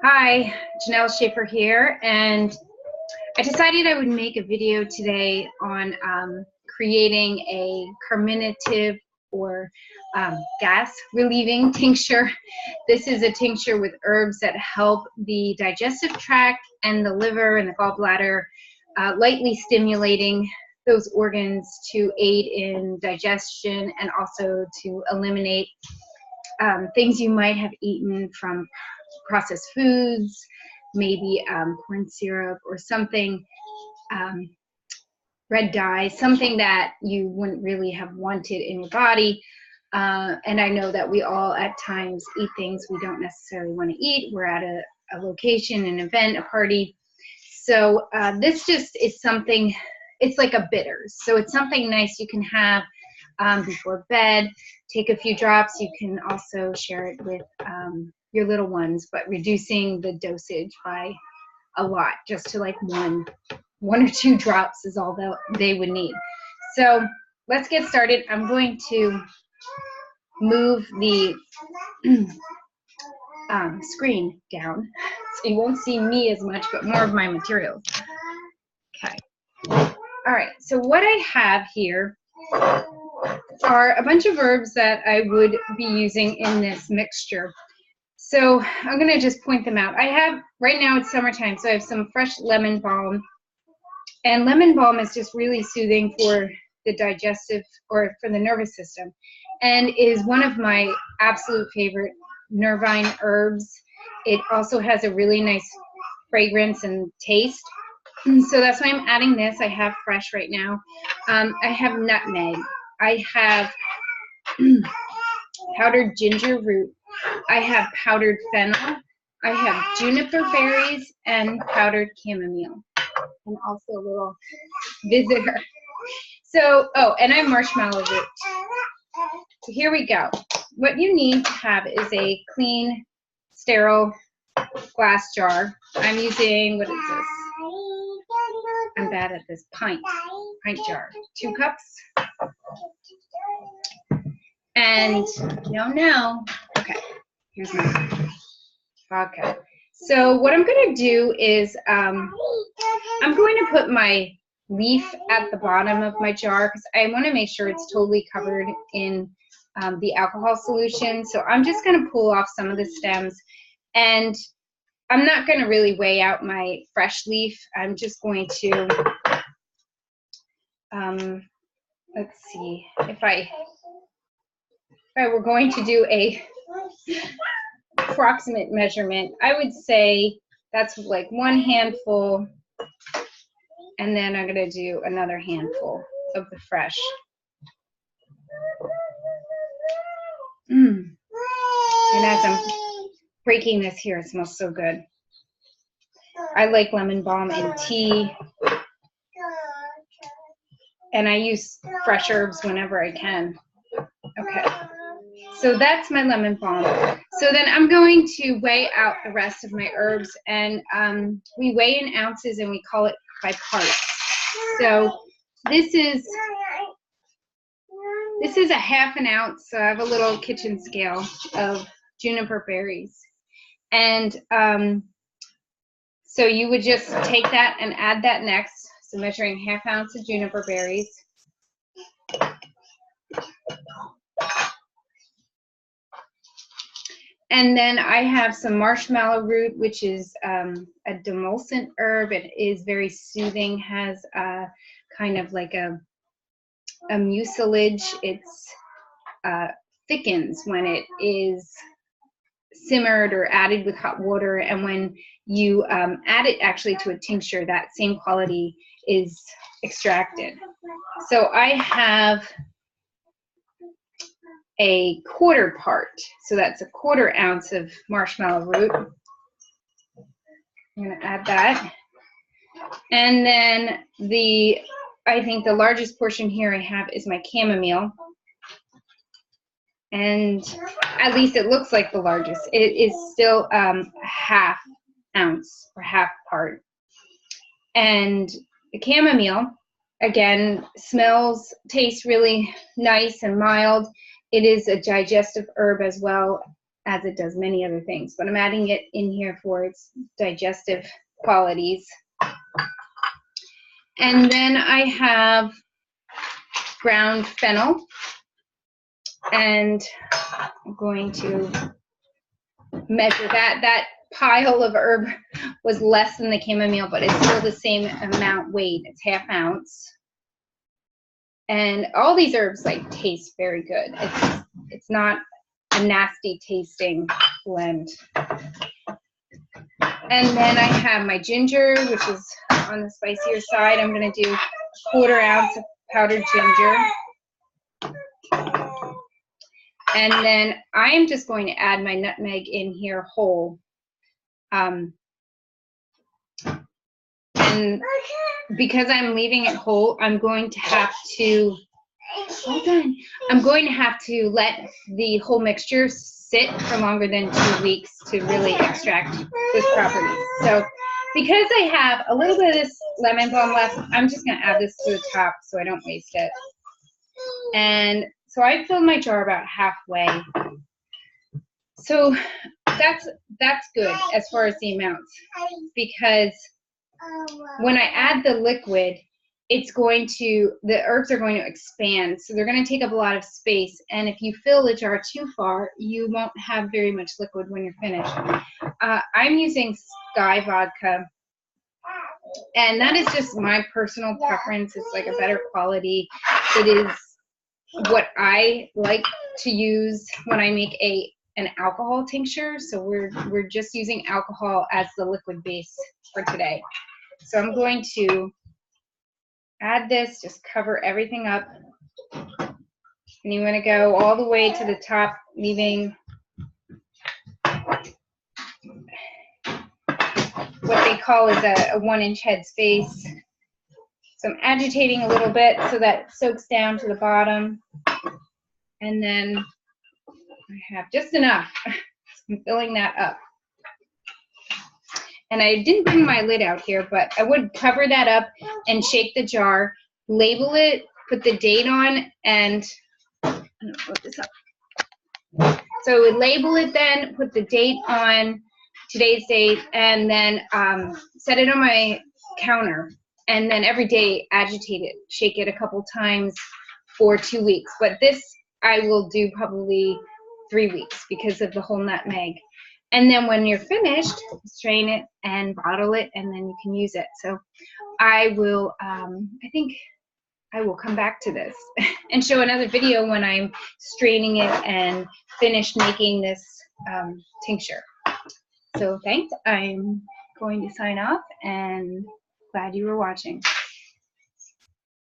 Hi, Janelle Schaefer here, and I decided I would make a video today on creating a carminative or gas relieving tincture. This is a tincture with herbs that help the digestive tract and the liver and the gallbladder, lightly stimulating those organs to aid in digestion and also to eliminate things you might have eaten from processed foods, maybe corn syrup or something, red dye, something that you wouldn't really have wanted in your body. And I know that we all at times eat things we don't necessarily want to eat. We're at a location, an event, a party. So this just is something, it's like a bitters. So it's something nice you can have before bed. Take a few drops. You can also share it with your little ones, but reducing the dosage by a lot, just to like one or two drops is all that they would need. So let's get started. I'm going to move the screen down so you won't see me as much, but more of my materials. Okay. All right, so what I have here are a bunch of herbs that I would be using in this mixture. So I'm going to just point them out. I have, right now it's summertime, so I have some fresh lemon balm. And lemon balm is just really soothing for the digestive or for the nervous system, and is one of my absolute favorite nervine herbs. It also has a really nice fragrance and taste. So that's why I'm adding this. I have fresh right now. I have nutmeg. I have powdered ginger root. I have powdered fennel. I have juniper berries and powdered chamomile. And also a little visitor. So, oh, and I have marshmallow root. So here we go. What you need to have is a clean, sterile glass jar. I'm using, what is this? I'm bad at this. Pint jar. 2 cups. And no. Okay, here's my vodka. So what I'm going to do is I'm going to put my leaf at the bottom of my jar because I want to make sure it's totally covered in the alcohol solution. So I'm just going to pull off some of the stems, and I'm not going to really weigh out my fresh leaf. I'm just going to, let's see, if I were going to do a approximate measurement, I would say that's like 1 handful, and then I'm going to do another handful of the fresh. And as I'm breaking this here, it smells so good. I like lemon balm in tea, and I use fresh herbs whenever I can. Okay. So that's my lemon balm. So then I'm going to weigh out the rest of my herbs, and we weigh in ounces and we call it by parts. So this is a ½ ounce. So I have a little kitchen scale of juniper berries, and so you would just take that and add that next. So measuring ½ ounce of juniper berries. And then I have some marshmallow root, which is a demulcent herb. It is very soothing, has kind of like a mucilage. It's thickens when it is simmered or added with hot water. And when you add it actually to a tincture, that same quality is extracted. So I have a 1/4 part, so that's a 1/4 ounce of marshmallow root. I'm going to add that, and then I think the largest portion here I have is my chamomile, and at least it looks like the largest. It is still a ½ ounce or half part, and the chamomile again tastes really nice and mild. It is a digestive herb as well as it does many other things, but I'm adding it in here for its digestive qualities. And then I have ground fennel, and I'm going to measure that. That pile of herb was less than the chamomile, but it's still the same amount weight. It's ½ ounce. And all these herbs like taste very good. It's not a nasty tasting blend. And then I have my ginger, which is on the spicier side. I'm going to do 1/4 ounce of powdered ginger. And then I'm just going to add my nutmeg in here whole. And because I'm leaving it whole, I'm going to have to, hold on, I'm going to have to let the whole mixture sit for longer than 2 weeks to really extract those properties. So because I have a little bit of this lemon balm left, I'm just going to add this to the top so I don't waste it. And so I filled my jar about halfway. So that's good as far as the amounts, because when I add the liquid, the herbs are going to expand, so they're going to take up a lot of space, and if you fill the jar too far, you won't have very much liquid when you're finished. I'm using Sky vodka, and that is just my personal preference. It's like a better quality. It is what I like to use when I make an alcohol tincture, so we're just using alcohol as the liquid base for today. So I'm going to add this, just cover everything up, and you want to go all the way to the top, leaving what they call is a 1-inch head space. So I'm agitating a little bit so that it soaks down to the bottom, and then I have just enough. I'm filling that up. And I didn't bring my lid out here, but I would cover that up and shake the jar, label it, put the date on, and I'm gonna put this up. So I would label it then, put the date on, today's date, and then set it on my counter. And then every day agitate it, shake it a couple times for 2 weeks. But this I will do probably 3 weeks because of the whole nutmeg. And then when you're finished, strain it and bottle it, and then you can use it. So I will, I think I will come back to this and show another video when I'm straining it and finished making this tincture. So thanks. I'm going to sign off, and glad you were watching.